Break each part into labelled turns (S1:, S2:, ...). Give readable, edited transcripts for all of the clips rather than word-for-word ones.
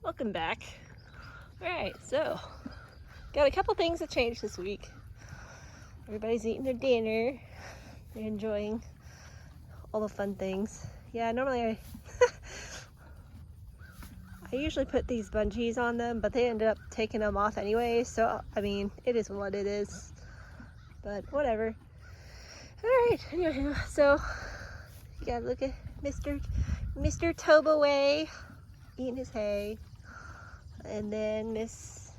S1: Welcome back. Alright, so got a couple things that changed this week. Everybody's eating their dinner. They're enjoying all the fun things. Yeah, normally I usually put these bungees on them, but they ended up taking them off anyway, so I mean, it is what it is. But whatever. Alright, anyway, so you gotta look at Mr. Tobaway eating his hay. And then Miss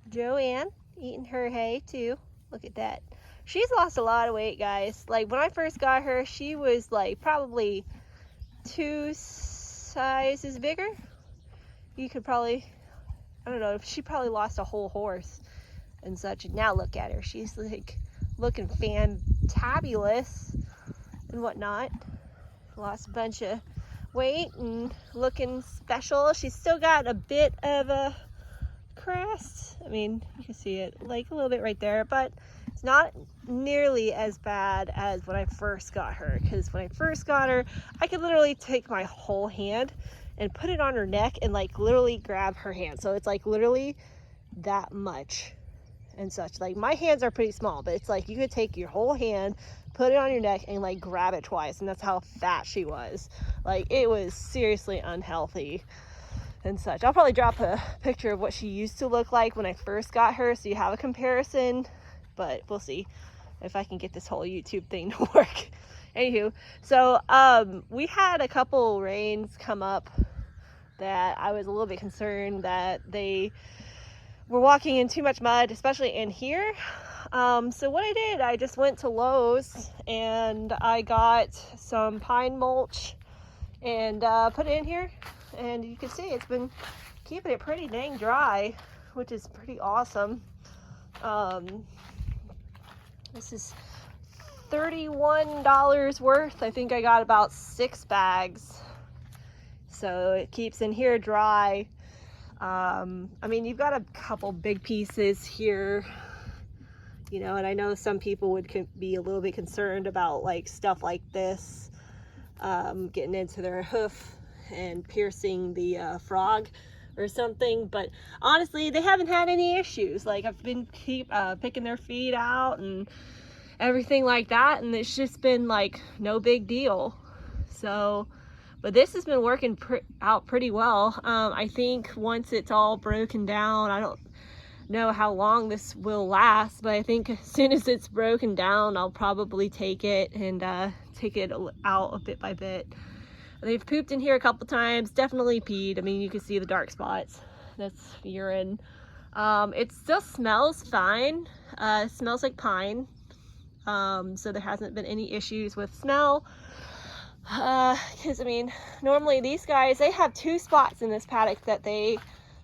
S1: Joanne eating her hay too. Look at that. She's lost a lot of weight, guys. Like when I first got her, she was like probably 2 sizes bigger. You could probably, I don't know, she probably lost a whole horse and such. And now look at her. She's like looking fantabulous and whatnot. Lost a bunch of weight and looking special. She's still got a bit of a crest. I mean, you can see it like a little bit right there, but it's not nearly as bad as when I first got her, because when I first got her, I could literally take my whole hand and put it on her neck and like literally grab her hand. So it's like literally that much and such. Like my hands are pretty small, but it's like you could take your whole hand, put it on your neck and like grab it twice, and that's how fat she was. Like it was seriously unhealthy and such. I'll probably drop a picture of what she used to look like when I first got her so you have a comparison, but we'll see if I can get this whole YouTube thing to work. Anywho, so we had a couple rains come up that I was a little bit concerned that they were walking in too much mud, especially in here. So what I did, I just went to Lowe's and I got some pine mulch and put it in here, and you can see it's been keeping it pretty dang dry, which is pretty awesome. This is $31 worth. I think I got about 6 bags, so it keeps in here dry. I mean, you've got a couple big pieces here, you know, and I know some people would be a little bit concerned about like stuff like this getting into their hoof and piercing the frog or something, but honestly they haven't had any issues. Like I've been picking their feet out and everything like that, and it's just been like no big deal. So but this has been working out pretty well. I think once it's all broken down, I don't know how long this will last, but I think as soon as it's broken down, I'll probably take it and take it out bit by bit. They've pooped in here a couple times, definitely peed. I mean, you can see the dark spots. That's urine. It still smells fine. It smells like pine. So there hasn't been any issues with smell. Because I mean, normally these guys, they have 2 spots in this paddock that they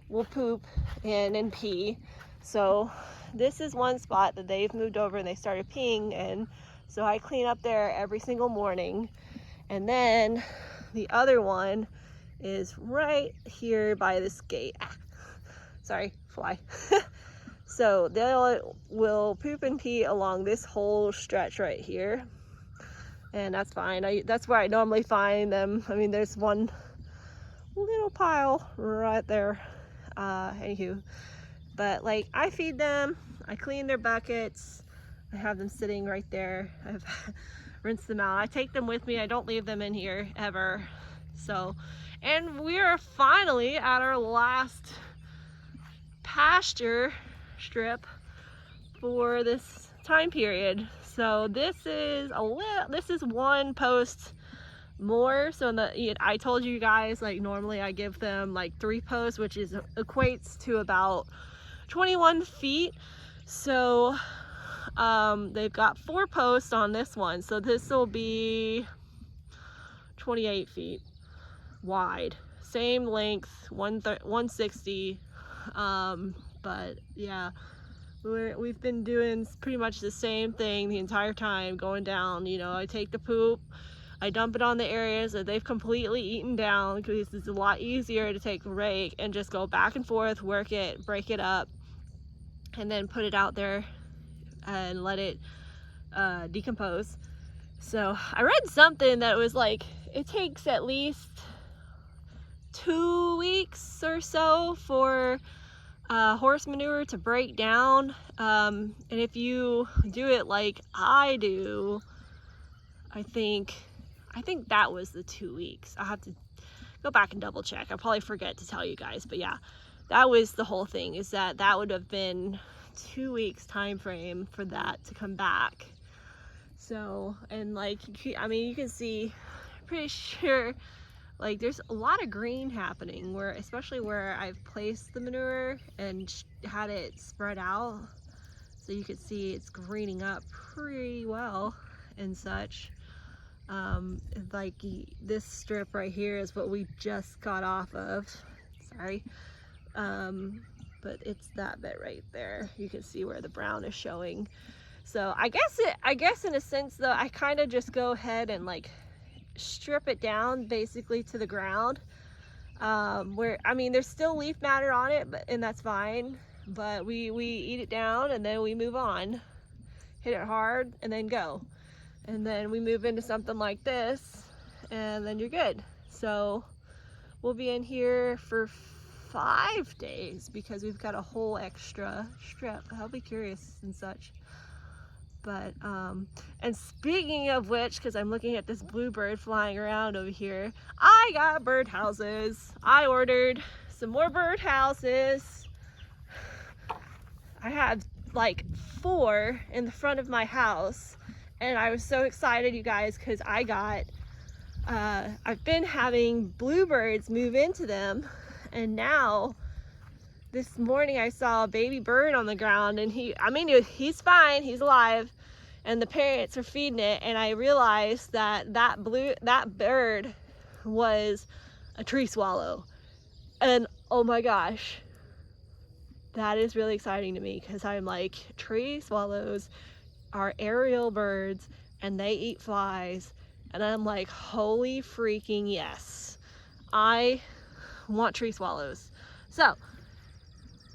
S1: will poop in and pee. So this is one spot that they've moved over and they started peeing in. So I clean up there every single morning. And then the other one is right here by this gate. Sorry, fly. So they will poop and pee along this whole stretch right here. And that's fine. That's where I normally find them. I mean, there's one little pile right there. Anywho, but like I feed them, I clean their buckets, I have them sitting right there. I've rinsed them out. I take them with me. I don't leave them in here ever. So, and we are finally at our last pasture strip for this time period. So this is one post more. So I told you guys, like normally I give them like 3 posts, which equates to about 21 feet. So they've got 4 posts on this one. So this will be 28 feet wide. Same length, 160. But yeah. We've been doing pretty much the same thing the entire time, going down. You know, I take the poop, I dump it on the areas that they've completely eaten down, because it's a lot easier to take a rake and just go back and forth, work it, break it up, and then put it out there and let it decompose. So I read something that was like, it takes at least 2 weeks weeks or so for horse manure to break down. And if you do it like I do, I think that was the 2 weeks. I'll have to go back and double check. I'll probably forget to tell you guys, but yeah, that was the whole thing, is that would have been 2 weeks time frame for that to come back. So, and like, I mean, you can see, pretty sure, like there's a lot of green happening where, especially where I've placed the manure and had it spread out. So you can see it's greening up pretty well and such. Like this strip right here is what we just got off of. Sorry. But it's that bit right there. You can see where the brown is showing. So I guess in a sense though, I kind of just go ahead and like strip it down basically to the ground. Where, I mean, there's still leaf matter on it, and that's fine. But we eat it down and then we move on. Hit it hard and then go. And then we move into something like this and then you're good. So we'll be in here for 5 days because we've got a whole extra strip. I'll be curious and such. But and speaking of which, because I'm looking at this bluebird flying around over here, I got bird houses. I ordered some more bird houses. I have like 4 in the front of my house, and I was so excited, you guys, because I got I've been having bluebirds move into them, and now this morning I saw a baby bird on the ground, and he's fine, he's alive, and the parents are feeding it, and I realized that bird was a tree swallow. And oh my gosh, that is really exciting to me, because I'm like, tree swallows are aerial birds and they eat flies, and I'm like, holy freaking yes, I want tree swallows. So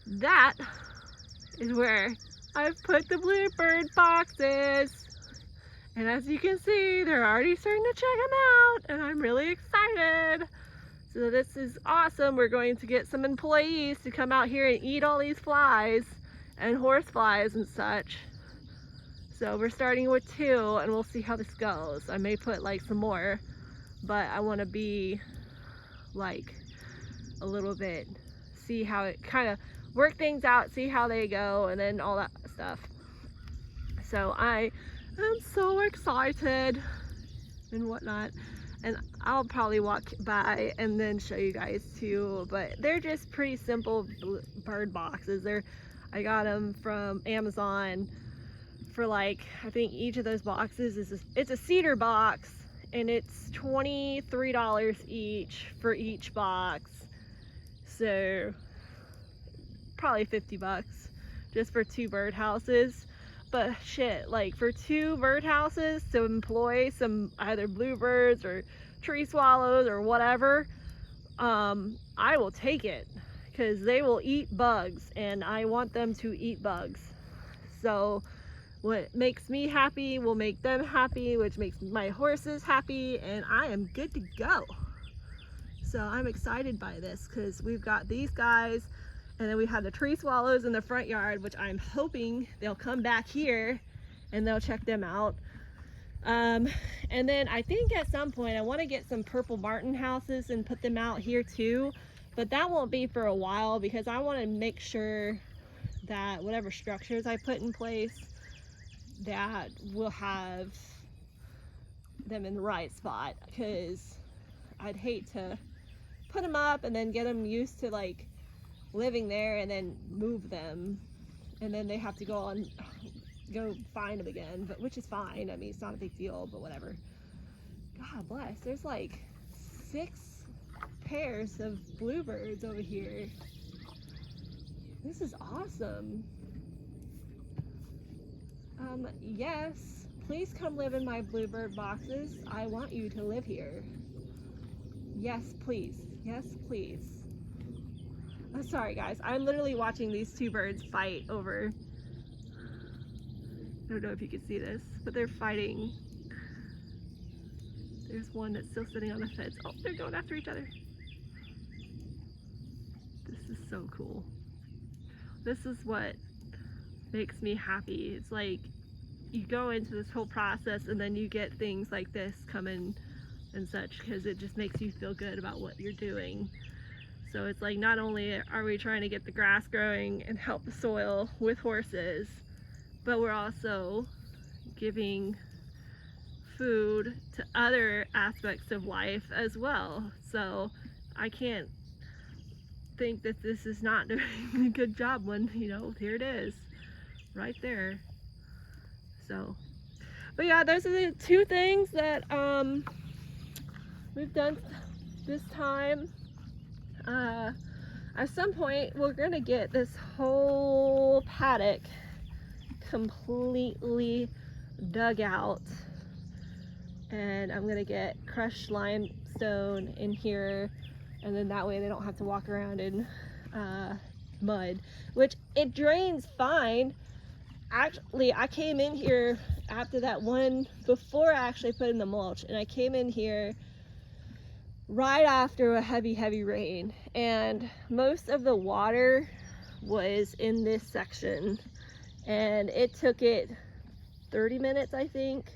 S1: that is where I've put the bluebird boxes, and as you can see, they're already starting to check them out, and I'm really excited. So this is awesome. We're going to get some employees to come out here and eat all these flies and horse flies and such. So we're starting with 2, and we'll see how this goes. I may put like some more, but I want to be like a little bit, see how it kind of work things out, see how they go, and then all that stuff. So I am so excited and whatnot, and I'll probably walk by and then show you guys too, but they're just pretty simple bird boxes. I got them from Amazon for like, I think each of those boxes it's a cedar box, and it's $23 each for each box. So probably 50 bucks just for 2 bird houses. But shit, like for 2 bird houses to employ some either bluebirds or tree swallows or whatever, I will take it, because they will eat bugs and I want them to eat bugs. So what makes me happy will make them happy, which makes my horses happy, and I am good to go. So I'm excited by this, because we've got these guys, and then we have the tree swallows in the front yard, which I'm hoping they'll come back here and they'll check them out. And then I think at some point I want to get some purple martin houses and put them out here too, but that won't be for a while, because I want to make sure that whatever structures I put in place, that will have them in the right spot, because I'd hate to put them up and then get them used to like living there and then move them, and then they have to go find them again, but which is fine. I mean, it's not a big deal, but whatever. God bless. There's like 6 pairs of bluebirds over here. This is awesome. Yes, please come live in my bluebird boxes. I want you to live here. Yes, please. Yes, please. I'm sorry, guys. I'm literally watching these 2 birds fight over. I don't know if you can see this, but they're fighting. There's one that's still sitting on the fence. Oh, they're going after each other. so cool. This is what makes me happy. It's like you go into this whole process and then you get things like this coming and such, because it just makes you feel good about what you're doing. So it's like, not only are we trying to get the grass growing and help the soil with horses, but we're also giving food to other aspects of life as well. So I can't think that this is not doing a good job when, you know, here it is right there. So, but yeah, those are the two things that we've done this time. At some point we're gonna get this whole paddock completely dug out, and I'm gonna get crushed limestone in here, and then that way they don't have to walk around in mud, which it drains fine. Actually, I came in here after that one, before I actually put in the mulch, and I came in here right after a heavy rain, and most of the water was in this section, and it took it 30 minutes, I think,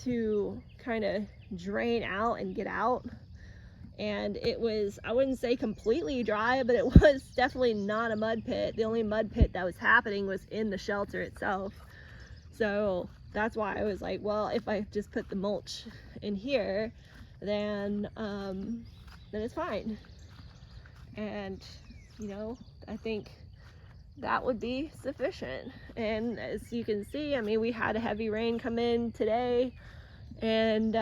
S1: to kind of drain out and get out. And it was, I wouldn't say completely dry, but it was definitely not a mud pit. The only mud pit that was happening was in the shelter itself. So that's why I was like, well, if I just put the mulch in here, then it's fine. And you know, I think that would be sufficient. And as you can see, I mean, we had a heavy rain come in today, and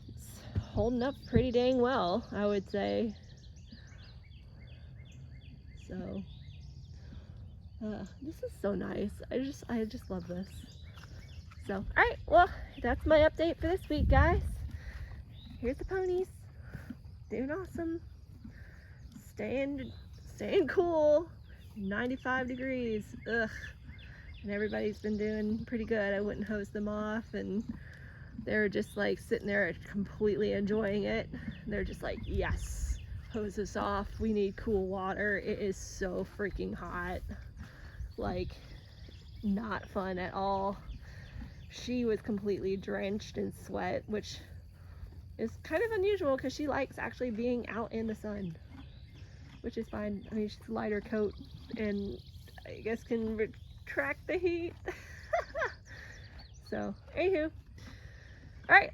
S1: it's holding up pretty dang well, I would say. So this is so nice. I just love this. So, all right, well, that's my update for this week, guys. Here's the ponies, doing awesome, staying cool, 95 degrees, ugh, and everybody's been doing pretty good. I wouldn't hose them off, and they're just like sitting there completely enjoying it. They're just like, yes, hose us off, we need cool water. It is so freaking hot, like not fun at all. She was completely drenched in sweat, which is kind of unusual because she likes actually being out in the sun, which is fine. I mean, she's a lighter coat and I guess can retract the heat. So, anywho, alright,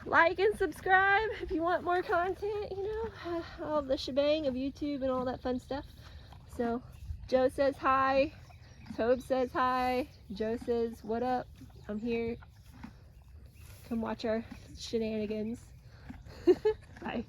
S1: like and subscribe if you want more content, you know, all the shebang of YouTube and all that fun stuff. So, Joe says hi, Tobe says hi, Joe says what up, I'm here, come watch our shenanigans. Bye.